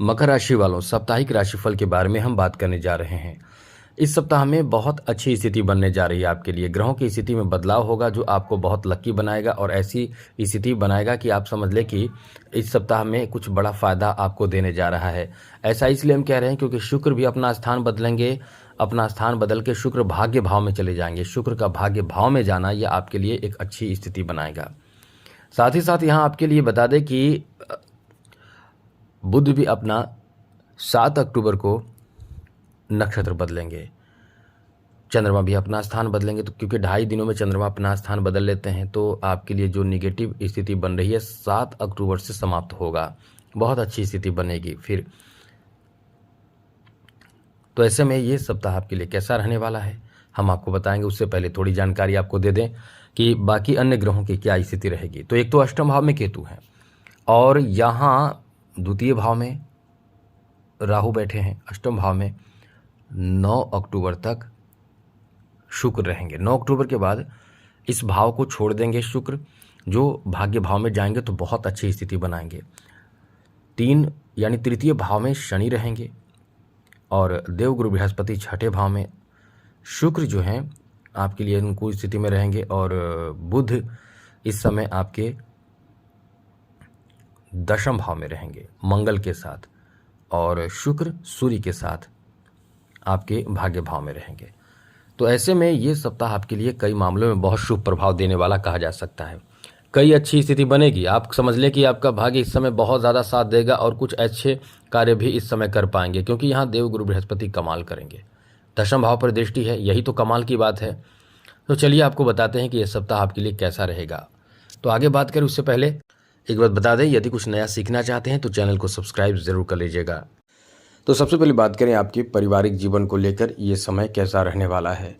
मकर राशि वालों, साप्ताहिक राशिफल के बारे में हम बात करने जा रहे हैं। इस सप्ताह में बहुत अच्छी स्थिति बनने जा रही है आपके लिए। ग्रहों की स्थिति में बदलाव होगा जो आपको बहुत लकी बनाएगा और ऐसी स्थिति बनाएगा कि आप समझ लें कि इस सप्ताह में कुछ बड़ा फ़ायदा आपको देने जा रहा है। ऐसा इसलिए हम कह रहे हैं क्योंकि शुक्र भी अपना स्थान बदलेंगे। अपना स्थान बदल के शुक्र भाग्य भाव में चले जाएंगे। शुक्र का भाग्य भाव में जाना यह आपके लिए एक अच्छी स्थिति बनाएगा। साथ ही साथ यहाँ आपके लिए बता दें कि बुध भी अपना 7 अक्टूबर को नक्षत्र बदलेंगे। चंद्रमा भी अपना स्थान बदलेंगे, तो क्योंकि 2.5 दिनों में चंद्रमा अपना स्थान बदल लेते हैं तो आपके लिए जो निगेटिव स्थिति बन रही है 7 अक्टूबर से समाप्त होगा। बहुत अच्छी स्थिति बनेगी फिर। तो ऐसे में ये सप्ताह आपके लिए कैसा रहने वाला है हम आपको बताएंगे। उससे पहले थोड़ी जानकारी आपको दे दें कि बाकी अन्य ग्रहों की क्या स्थिति रहेगी। तो एक तो अष्टम भाव में केतु है और यहाँ द्वितीय भाव में राहु बैठे हैं। अष्टम भाव में 9 अक्टूबर तक शुक्र रहेंगे। 9 अक्टूबर के बाद इस भाव को छोड़ देंगे शुक्र, जो भाग्य भाव में जाएंगे तो बहुत अच्छी स्थिति बनाएंगे। 3 यानी तृतीय भाव में शनि रहेंगे और देवगुरु बृहस्पति छठे भाव में। शुक्र जो हैं आपके लिए अनुकूल स्थिति में रहेंगे और बुध इस समय आपके 10वें भाव में रहेंगे मंगल के साथ, और शुक्र सूर्य के साथ आपके भाग्य भाव में रहेंगे। तो ऐसे में ये सप्ताह आपके लिए कई मामलों में बहुत शुभ प्रभाव देने वाला कहा जा सकता है। कई अच्छी स्थिति बनेगी। आप समझ लें कि आपका भाग्य इस समय बहुत ज़्यादा साथ देगा और कुछ अच्छे कार्य भी इस समय कर पाएंगे क्योंकि यहाँ देवगुरु बृहस्पति कमाल करेंगे। 10वें भाव पर दृष्टि है, यही तो कमाल की बात है। तो चलिए आपको बताते हैं कि यह सप्ताह आपके लिए कैसा रहेगा। तो आगे बात करें उससे पहले एक बात बता दें, यदि कुछ नया सीखना चाहते हैं तो चैनल को सब्सक्राइब ज़रूर कर लीजिएगा। तो सबसे पहले बात करें आपके पारिवारिक जीवन को लेकर ये समय कैसा रहने वाला है।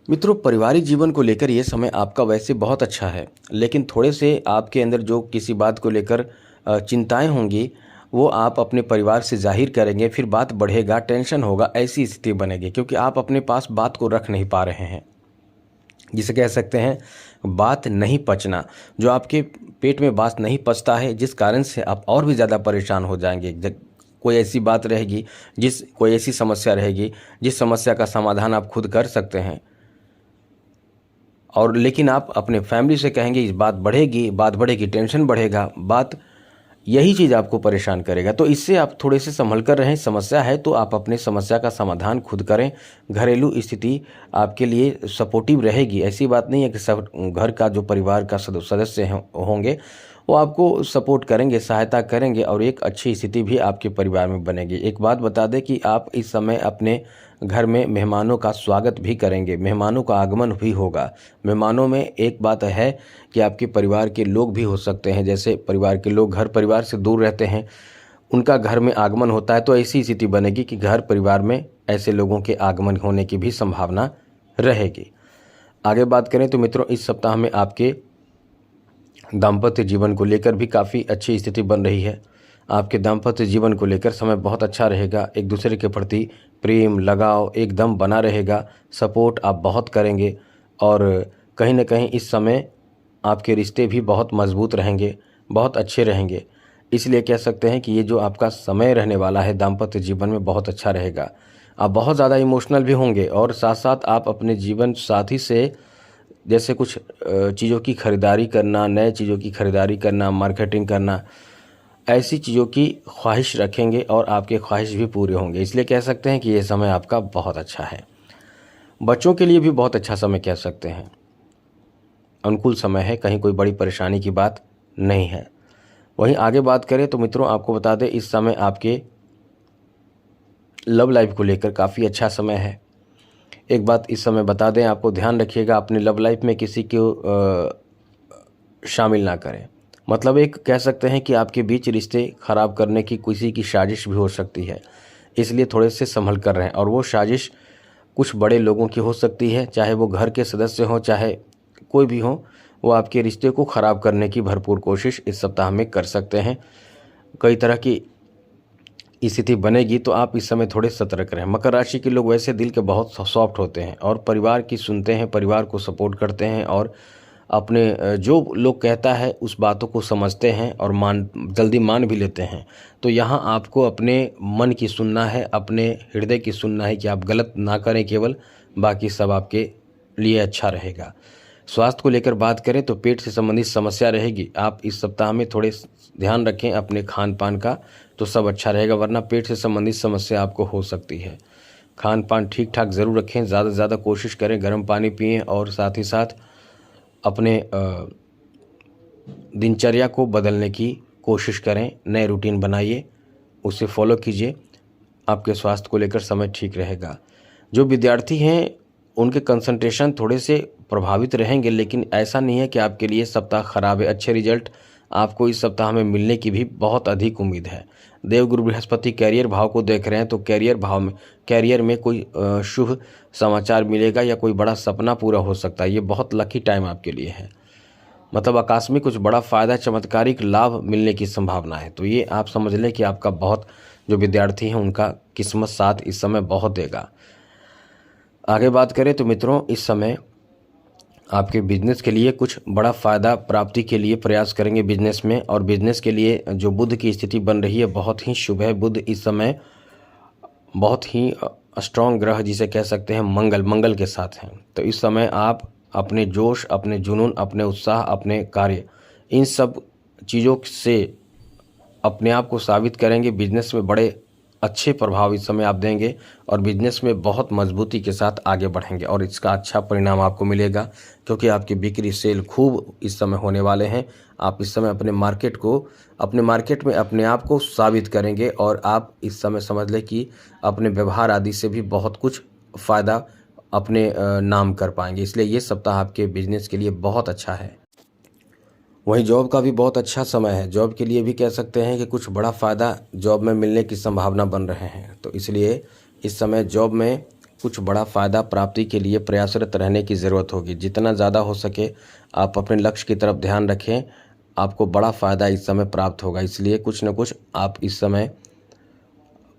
मित्रों, पारिवारिक जीवन को लेकर ये समय आपका वैसे बहुत अच्छा है, लेकिन थोड़े से आपके अंदर जो किसी बात को लेकर चिंताएं होंगी वो आप अपने परिवार से जाहिर करेंगे, फिर बात बढ़ेगा, टेंशन होगा, ऐसी स्थिति बनेगी क्योंकि आप अपने पास बात को रख नहीं पा रहे हैं। जिसे कह सकते हैं बात नहीं पचना, जो आपके पेट में बात नहीं पचता है, जिस कारण से आप और भी ज़्यादा परेशान हो जाएंगे। कोई ऐसी बात रहेगी, कोई ऐसी समस्या रहेगी जिस समस्या का समाधान आप खुद कर सकते हैं, और लेकिन आप अपने फैमिली से कहेंगे इस बात बढ़ेगी, टेंशन बढ़ेगा, यही चीज़ आपको परेशान करेगा। तो इससे आप थोड़े से संभल कर रहें। समस्या है तो आप अपने समस्या का समाधान खुद करें। घरेलू स्थिति आपके लिए सपोर्टिव रहेगी। ऐसी बात नहीं है कि सब घर का जो परिवार का सदस्य होंगे वो आपको सपोर्ट करेंगे, सहायता करेंगे और एक अच्छी स्थिति भी आपके परिवार में बनेगी। एक बात बता दें कि आप इस समय अपने घर में मेहमानों का स्वागत भी करेंगे, मेहमानों का आगमन भी होगा। मेहमानों में एक बात है कि आपके परिवार के लोग भी हो सकते हैं, जैसे परिवार के लोग घर परिवार से दूर रहते हैं, उनका घर में आगमन होता है, तो ऐसी स्थिति बनेगी कि घर परिवार में ऐसे लोगों के आगमन होने की भी संभावना रहेगी। आगे बात करें तो मित्रों, इस सप्ताह में आपके दाम्पत्य जीवन को लेकर भी काफ़ी अच्छी स्थिति बन रही है। आपके दाम्पत्य जीवन को लेकर समय बहुत अच्छा रहेगा। एक दूसरे के प्रति प्रेम लगाव एकदम बना रहेगा। सपोर्ट आप बहुत करेंगे और कहीं ना कहीं इस समय आपके रिश्ते भी बहुत मजबूत रहेंगे, बहुत अच्छे रहेंगे। इसलिए कह सकते हैं कि ये जो आपका समय रहने वाला है दाम्पत्य जीवन में बहुत अच्छा रहेगा। आप बहुत ज़्यादा इमोशनल भी होंगे और साथ साथ आप अपने जीवन साथी से जैसे कुछ चीज़ों की खरीदारी करना, नए चीज़ों की खरीदारी करना, मार्केटिंग करना, ऐसी चीज़ों की ख्वाहिश रखेंगे और आपके ख्वाहिश भी पूरे होंगे। इसलिए कह सकते हैं कि ये समय आपका बहुत अच्छा है। बच्चों के लिए भी बहुत अच्छा समय कह सकते हैं, अनुकूल समय है, कहीं कोई बड़ी परेशानी की बात नहीं है। वहीं आगे बात करें तो मित्रों, आपको बता दें इस समय आपके लव लाइफ को लेकर काफ़ी अच्छा समय है। एक बात इस समय बता दें, आपको ध्यान रखिएगा, अपने लव लाइफ में किसी को शामिल ना करें। मतलब एक कह सकते हैं कि आपके बीच रिश्ते ख़राब करने की किसी की साजिश भी हो सकती है, इसलिए थोड़े से संभल कर रहें। और वो साजिश कुछ बड़े लोगों की हो सकती है, चाहे वो घर के सदस्य हों चाहे कोई भी हो, वो आपके रिश्ते को ख़राब करने की भरपूर कोशिश इस सप्ताह में कर सकते हैं। कई तरह की स्थिति बनेगी तो आप इस समय थोड़े सतर्क रहें। मकर राशि के लोग वैसे दिल के बहुत सॉफ्ट होते हैं और परिवार की सुनते हैं, परिवार को सपोर्ट करते हैं और अपने जो लोग कहता है उस बातों को समझते हैं और जल्दी मान भी लेते हैं। तो यहाँ आपको अपने मन की सुनना है, अपने हृदय की सुनना है कि आप गलत ना करें केवल, बाकी सब आपके लिए अच्छा रहेगा। स्वास्थ्य को लेकर बात करें तो पेट से संबंधित समस्या रहेगी। आप इस सप्ताह में थोड़े ध्यान रखें अपने खान पान का, तो सब अच्छा रहेगा, वरना पेट से संबंधित समस्या आपको हो सकती है। खान पान ठीक ठाक ज़रूर रखें, ज़्यादा से ज़्यादा कोशिश करें गर्म पानी पिएं और साथ ही साथ अपने दिनचर्या को बदलने की कोशिश करें, नए रूटीन बनाइए, उसे फॉलो कीजिए, आपके स्वास्थ्य को लेकर समय ठीक रहेगा। जो विद्यार्थी हैं उनके कंसंट्रेशन थोड़े से प्रभावित रहेंगे, लेकिन ऐसा नहीं है कि आपके लिए सप्ताह खराब है। अच्छे रिजल्ट आपको इस सप्ताह में मिलने की भी बहुत अधिक उम्मीद है। देवगुरु बृहस्पति कैरियर भाव को देख रहे हैं, तो कैरियर में कोई शुभ समाचार मिलेगा या कोई बड़ा सपना पूरा हो सकता है। ये बहुत लकी टाइम आपके लिए है, मतलब आकस्मिक कुछ बड़ा फ़ायदा, चमत्कारिक लाभ मिलने की संभावना है। तो ये आप समझ लें कि आपका बहुत, जो विद्यार्थी हैं उनका किस्मत साथ इस समय बहुत देगा। आगे बात करें तो मित्रों, इस समय आपके बिजनेस के लिए कुछ बड़ा फ़ायदा प्राप्ति के लिए प्रयास करेंगे बिजनेस में, और बिजनेस के लिए जो बुध की स्थिति बन रही है बहुत ही शुभ है। बुध इस समय बहुत ही स्ट्रॉन्ग ग्रह जिसे कह सकते हैं, मंगल के साथ हैं। तो इस समय आप अपने जोश, अपने जुनून, अपने उत्साह, अपने कार्य, इन सब चीज़ों से अपने आप को साबित करेंगे। बिजनेस में बड़े अच्छे प्रभाव इस समय आप देंगे और बिजनेस में बहुत मजबूती के साथ आगे बढ़ेंगे, और इसका अच्छा परिणाम आपको मिलेगा क्योंकि आपकी बिक्री सेल खूब इस समय होने वाले हैं। आप इस समय अपने मार्केट में अपने आप को साबित करेंगे, और आप इस समय समझ लें कि अपने व्यवहार आदि से भी बहुत कुछ फ़ायदा अपने नाम कर पाएंगे। इसलिए ये सप्ताह आपके बिजनेस के लिए बहुत अच्छा है। वहीं जॉब का भी बहुत अच्छा समय है। जॉब के लिए भी कह सकते हैं कि कुछ बड़ा फ़ायदा जॉब में मिलने की संभावना बन रहे हैं। तो इसलिए इस समय जॉब में कुछ बड़ा फ़ायदा प्राप्ति के लिए प्रयासरत रहने की ज़रूरत होगी। जितना ज़्यादा हो सके आप अपने लक्ष्य की तरफ ध्यान रखें, आपको बड़ा फ़ायदा इस समय प्राप्त होगा। इसलिए कुछ न कुछ आप इस समय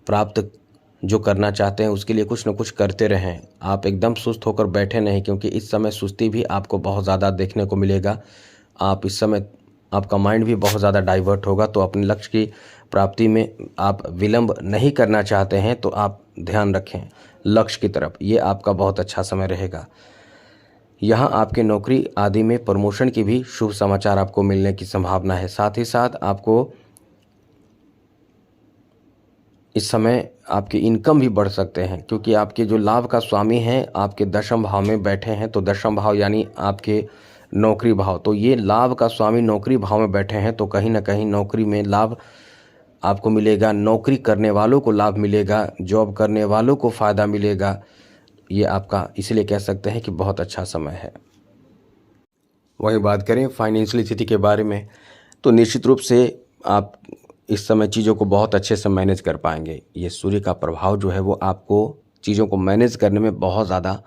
प्राप्त जो करना चाहते हैं उसके लिए कुछ न कुछ करते रहें। आप एकदम सुस्त होकर बैठे नहीं, क्योंकि इस समय सुस्ती भी आपको बहुत ज़्यादा देखने को मिलेगा। आप इस समय, आपका माइंड भी बहुत ज़्यादा डाइवर्ट होगा। तो अपने लक्ष्य की प्राप्ति में आप विलंब नहीं करना चाहते हैं तो आप ध्यान रखें लक्ष्य की तरफ। ये आपका बहुत अच्छा समय रहेगा। यहाँ आपके नौकरी आदि में प्रमोशन की भी शुभ समाचार आपको मिलने की संभावना है। साथ ही साथ आपको इस समय आपकी इनकम भी बढ़ सकते हैं, क्योंकि आपके जो लाभ का स्वामी हैं आपके दशम भाव में बैठे हैं। तो दशम भाव यानी आपके नौकरी भाव, तो ये लाभ का स्वामी नौकरी भाव में बैठे हैं, तो कहीं ना कहीं नौकरी में लाभ आपको मिलेगा। नौकरी करने वालों को लाभ मिलेगा, जॉब करने वालों को फ़ायदा मिलेगा। ये आपका इसलिए कह सकते हैं कि बहुत अच्छा समय है। वहीं बात करें फाइनेंशियल स्थिति के बारे में, तो निश्चित रूप से आप इस समय चीज़ों को बहुत अच्छे से मैनेज कर पाएंगे। ये सूर्य का प्रभाव जो है वो आपको चीज़ों को मैनेज करने में बहुत ज़्यादा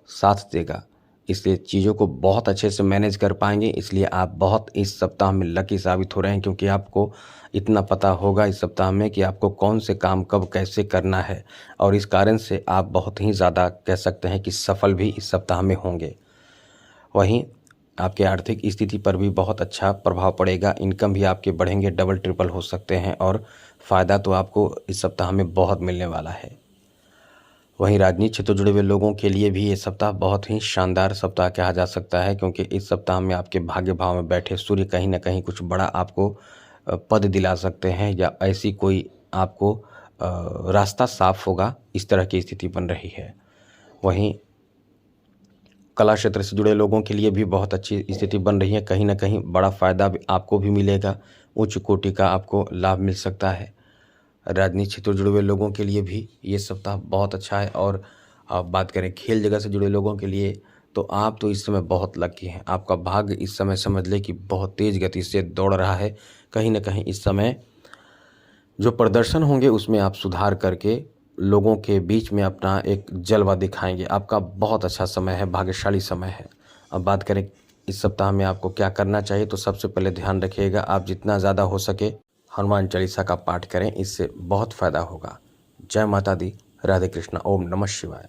साथ देगा, इसलिए चीज़ों को बहुत अच्छे से मैनेज कर पाएंगे। इसलिए आप बहुत इस सप्ताह में लकी साबित हो रहे हैं, क्योंकि आपको इतना पता होगा इस सप्ताह में कि आपको कौन से काम कब कैसे करना है, और इस कारण से आप बहुत ही ज़्यादा कह सकते हैं कि सफल भी इस सप्ताह में होंगे। वहीं आपके आर्थिक स्थिति पर भी बहुत अच्छा प्रभाव पड़ेगा। इनकम भी आपके बढ़ेंगे, डबल ट्रिपल हो सकते हैं, और फ़ायदा तो आपको इस सप्ताह में बहुत मिलने वाला है। वहीं राजनीति क्षेत्र जुड़े हुए लोगों के लिए भी ये सप्ताह बहुत ही शानदार सप्ताह कहा जा सकता है, क्योंकि इस सप्ताह में आपके भाग्य भाव में बैठे सूर्य कहीं ना कहीं कुछ बड़ा आपको पद दिला सकते हैं, या ऐसी कोई आपको रास्ता साफ होगा, इस तरह की स्थिति बन रही है। वहीं कला क्षेत्र से जुड़े लोगों के लिए भी बहुत अच्छी स्थिति बन रही है। कहीं ना कहीं बड़ा फ़ायदा भी आपको भी मिलेगा, उच्च कोटि का आपको लाभ मिल सकता है। राजनीतिक क्षेत्र से जुड़े हुए लोगों के लिए भी ये सप्ताह बहुत अच्छा है। और आप बात करें खेल जगत से जुड़े लोगों के लिए, तो आप तो इस समय बहुत लकी हैं। आपका भाग्य इस समय समझ ले कि बहुत तेज़ गति से दौड़ रहा है। कहीं ना कहीं इस समय जो प्रदर्शन होंगे उसमें आप सुधार करके लोगों के बीच में अपना एक जलवा दिखाएंगे। आपका बहुत अच्छा समय है, भाग्यशाली समय है। अब बात करें इस सप्ताह में आपको क्या करना चाहिए, तो सबसे पहले ध्यान रखिएगा आप जितना ज़्यादा हो सके हनुमान चालीसा का पाठ करें, इससे बहुत फ़ायदा होगा। जय माता दी, राधे कृष्णा, ओम नमः शिवाय।